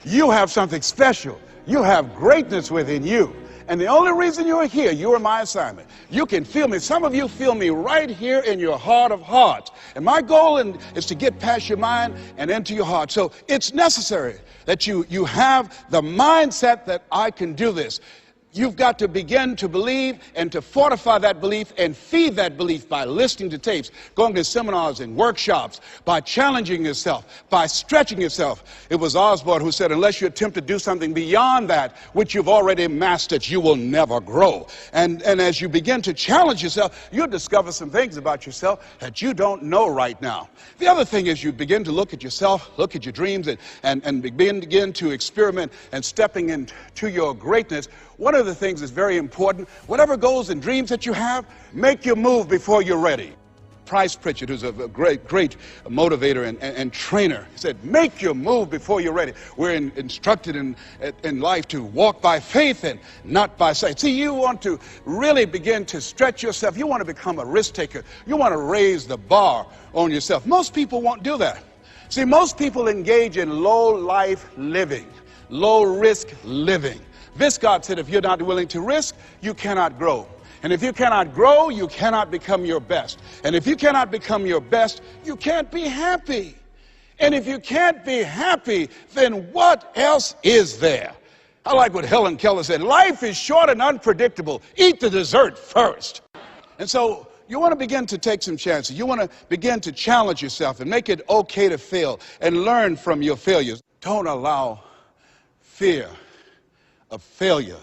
You have something special. You have greatness within you. And the only reason you're here, you are my assignment. You can feel me. Some of you feel me right here in your heart of hearts. And my goal is to get past your mind and into your heart. So it's necessary that you have the mindset that I can do this. You've got to begin to believe and to fortify that belief and feed that belief by listening to tapes, going to seminars and workshops, by challenging yourself, by stretching yourself. It was Osborne who said, unless you attempt to do something beyond that which you've already mastered, you will never grow. And as you begin to challenge yourself, you'll discover some things about yourself that you don't know right now. The other thing is you begin to look at yourself, look at your dreams, and begin to experiment and stepping into your greatness. One of the things that's very important, whatever goals and dreams that you have, make your move before you're ready. Price Pritchett, who's a great motivator and trainer, said, make your move before you're ready. We're instructed in life to walk by faith and not by sight. See, you want to really begin to stretch yourself. You want to become a risk taker. You want to raise the bar on yourself. Most people won't do that. See, most people engage in low life living, low risk living. Viscott said, if you're not willing to risk, you cannot grow. And if you cannot grow, you cannot become your best. And if you cannot become your best, you can't be happy. And if you can't be happy, then what else is there? I like what Helen Keller said, life is short and unpredictable. Eat the dessert first. And so you want to begin to take some chances. You want to begin to challenge yourself and make it okay to fail and learn from your failures. Don't allow fear of failure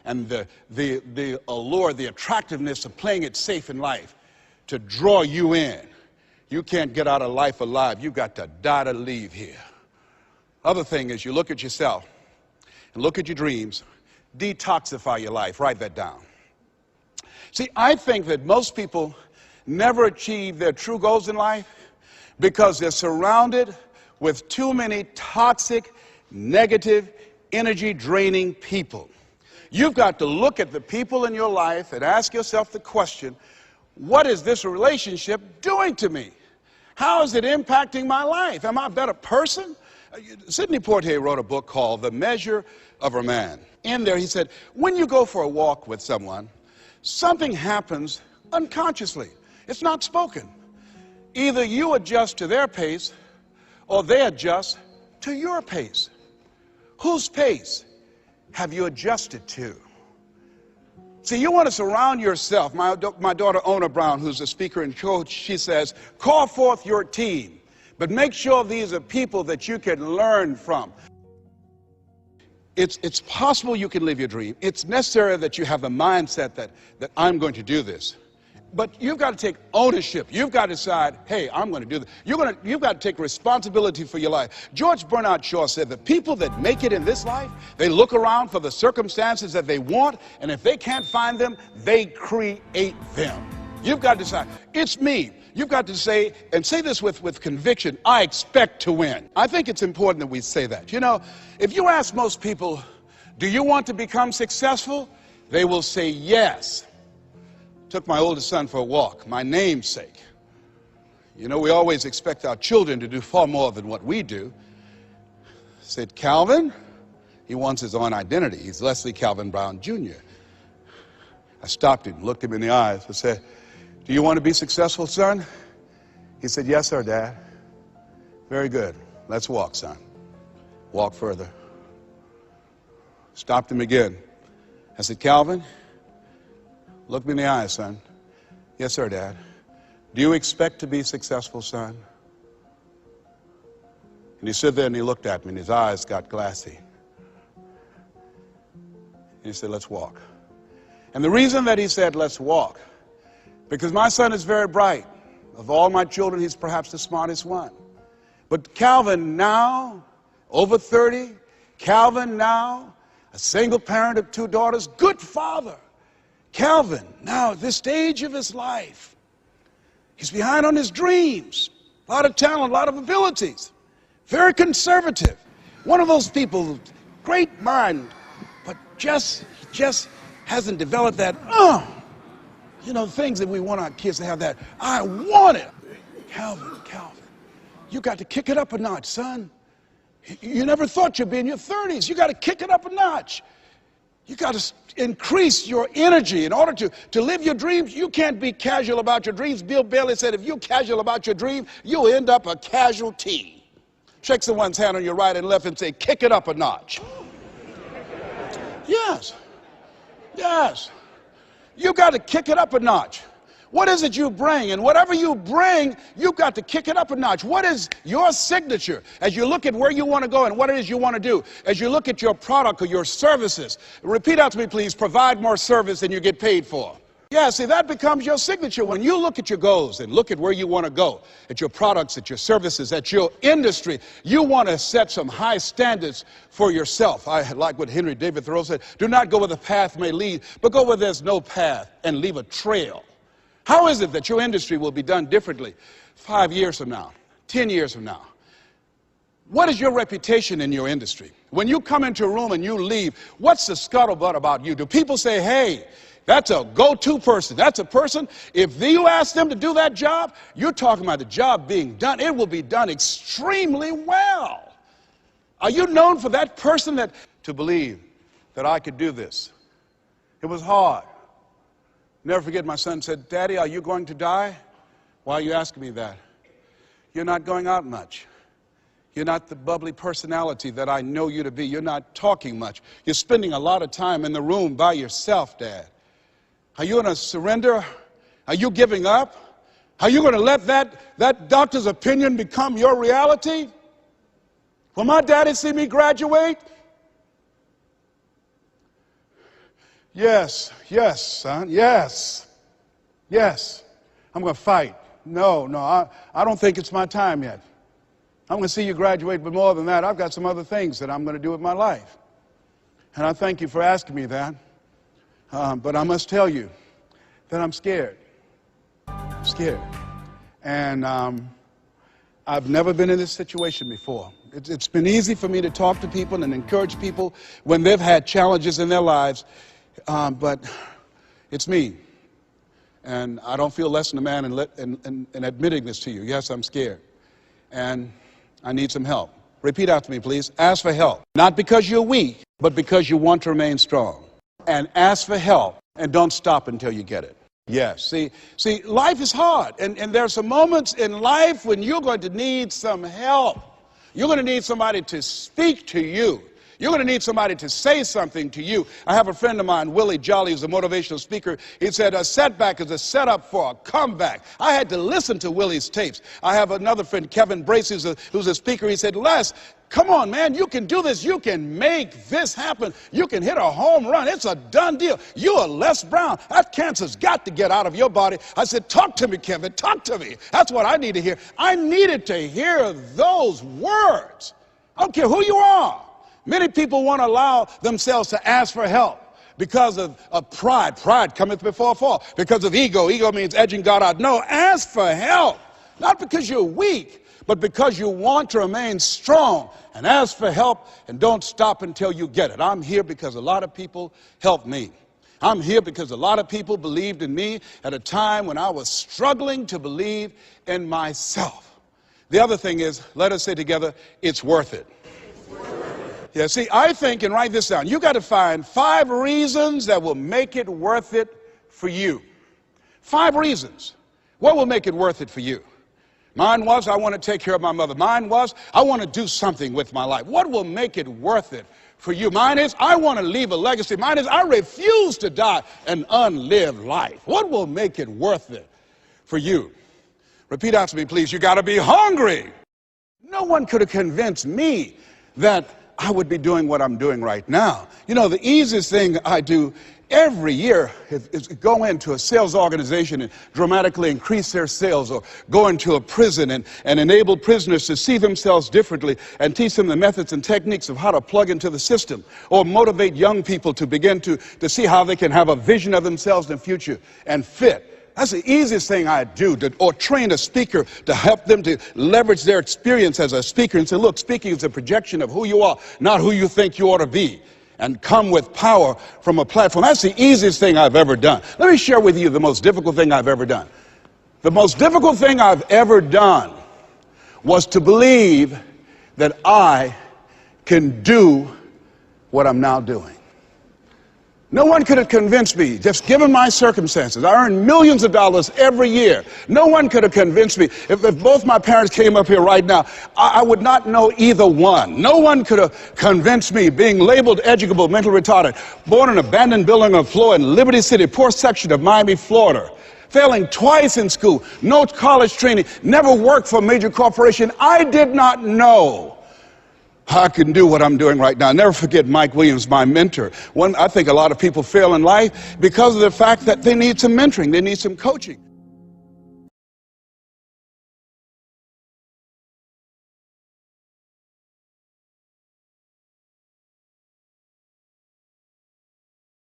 and the allure, the attractiveness of playing it safe in life to draw you in. You can't get out of life alive. You've got to die to leave here. Other thing is you look at yourself and look at your dreams, detoxify your life, write that down. See, I think that most people never achieve their true goals in life because they're surrounded with too many toxic, negative, energy-draining people. You've got to look at the people in your life and ask yourself the question, what is this relationship doing to me? How is it impacting my life? Am I a better person? Sidney Poitier wrote a book called The Measure of a Man. In there he said, when you go for a walk with someone, something happens unconsciously. It's not spoken. Either you adjust to their pace or they adjust to your pace. Whose pace have you adjusted to? See, you want to surround yourself. My daughter, Ona Brown, who's a speaker and coach, she says, call forth your team, but make sure these are people that you can learn from. It's possible you can live your dream. It's necessary that you have the mindset that I'm going to do this. But you've got to take ownership. You've got to decide, hey, I'm going to do this. You've got to take responsibility for your life. George Bernard Shaw said the people that make it in this life, they look around for the circumstances that they want, and if they can't find them, they create them. You've got to decide, it's me. You've got to say, and say this with conviction, I expect to win. I think it's important that we say that. You know, if you ask most people, do you want to become successful? They will say yes. Took my oldest son for a walk, my namesake. You know, we always expect our children to do far more than what we do. Said, Calvin, he wants his own identity. He's Leslie Calvin Brown, Jr. I stopped him, looked him in the eyes, and said, do you want to be successful, son? He said, yes, sir, Dad. Very good. Let's walk, son. Walk further. Stopped him again. I said, Calvin, look me in the eyes, son. Yes, sir, Dad. Do you expect to be successful, son? And he stood there and he looked at me and his eyes got glassy. And he said, let's walk. And the reason that he said, let's walk, because my son is very bright. Of all my children, he's perhaps the smartest one. But Calvin now, over 30, Calvin now, a single parent of 2 daughters, good father. Calvin, now at this stage of his life, he's behind on his dreams. A lot of talent, a lot of abilities. Very conservative. One of those people, great mind, but just hasn't developed that, you know, things that we want our kids to have that, I want it. Calvin, you got to kick it up a notch, son. You never thought you'd be in your 30s. You got to kick it up a notch. You got to increase your energy in order to live your dreams. You can't be casual about your dreams. Bill Bailey said, if you're casual about your dream, you'll end up a casualty. Shake someone's hand on your right and left and say, kick it up a notch. Yes. Yes. You got to kick it up a notch. What is it you bring? And whatever you bring, you've got to kick it up a notch. What is your signature as you look at where you want to go and what it is you want to do? As you look at your product or your services, repeat out to me, please, provide more service than you get paid for. Yeah, see, that becomes your signature. When you look at your goals and look at where you want to go, at your products, at your services, at your industry, you want to set some high standards for yourself. I like what Henry David Thoreau said, do not go where the path may lead, but go where there's no path and leave a trail. How is it that your industry will be done differently 5 years from now, 10 years from now? What is your reputation in your industry? When you come into a room and you leave, what's the scuttlebutt about you? Do people say, hey, that's a go-to person. That's a person, if you ask them to do that job, you're talking about the job being done. It will be done extremely well. Are you known for that person that to believe that I could do this? It was hard. Never forget, my son said, Daddy, are you going to die? Why are you asking me that? You're not going out much. You're not the bubbly personality that I know you to be. You're not talking much. You're spending a lot of time in the room by yourself, Dad. Are you going to surrender? Are you giving up? Are you going to let that doctor's opinion become your reality? Will my daddy see me graduate? Yes, yes, son, yes, yes. I'm going to fight. No, I don't think it's my time yet. I'm going to see you graduate, but more than that, I've got some other things that I'm going to do with my life. And I thank you for asking me that. But I must tell you that I'm scared. I'm scared. And I've never been in this situation before. It's been easy for me to talk to people and encourage people when they've had challenges in their lives. But it's me, and I don't feel less than a man in admitting this to you. Yes, I'm scared, and I need some help. Repeat after me, please. Ask for help, not because you're weak, but because you want to remain strong. And ask for help, and don't stop until you get it. Yes, see, life is hard, and there are some moments in life when you're going to need some help. You're going to need somebody to speak to you. You're going to need somebody to say something to you. I have a friend of mine, Willie Jolly, who's a motivational speaker. He said, a setback is a setup for a comeback. I had to listen to Willie's tapes. I have another friend, Kevin Brace, who's a speaker. He said, Les, come on, man, you can do this. You can make this happen. You can hit a home run. It's a done deal. You are Les Brown. That cancer's got to get out of your body. I said, talk to me, Kevin, talk to me. That's what I need to hear. I needed to hear those words. I don't care who you are. Many people won't allow themselves to ask for help because of pride. Pride cometh before a fall. Because of ego. Ego means edging God out. No, ask for help. Not because you're weak, but because you want to remain strong. And ask for help and don't stop until you get it. I'm here because a lot of people helped me. I'm here because a lot of people believed in me at a time when I was struggling to believe in myself. The other thing is, let us say together, it's worth it. Yeah, see, I think, and write this down, you got to find 5 reasons that will make it worth it for you. 5 reasons. What will make it worth it for you? Mine was, I want to take care of my mother. Mine was, I want to do something with my life. What will make it worth it for you? Mine is, I want to leave a legacy. Mine is, I refuse to die an unlived life. What will make it worth it for you? Repeat after me, please. You got to be hungry. No one could have convinced me that I would be doing what I'm doing right now. You know, the easiest thing I do every year is go into a sales organization and dramatically increase their sales, or go into a prison and enable prisoners to see themselves differently and teach them the methods and techniques of how to plug into the system, or motivate young people to begin to see how they can have a vision of themselves in the future and fit. That's the easiest thing I do, or train a speaker to help them to leverage their experience as a speaker and say, look, speaking is a projection of who you are, not who you think you ought to be, and come with power from a platform. That's the easiest thing I've ever done. Let me share with you the most difficult thing I've ever done. The most difficult thing I've ever done was to believe that I can do what I'm now doing. No one could have convinced me, just given my circumstances. I earn millions of dollars every year. No one could have convinced me. If both my parents came up here right now, I would not know either one. No one could have convinced me, being labeled educable, mental retarded, born in an abandoned building on the floor in Liberty City, poor section of Miami, Florida, failing twice in school, no college training, never worked for a major corporation. I did not know I can do what I'm doing right now. I'll never forget Mike Williams, my mentor. I think a lot of people fail in life because of the fact that they need some mentoring, they need some coaching.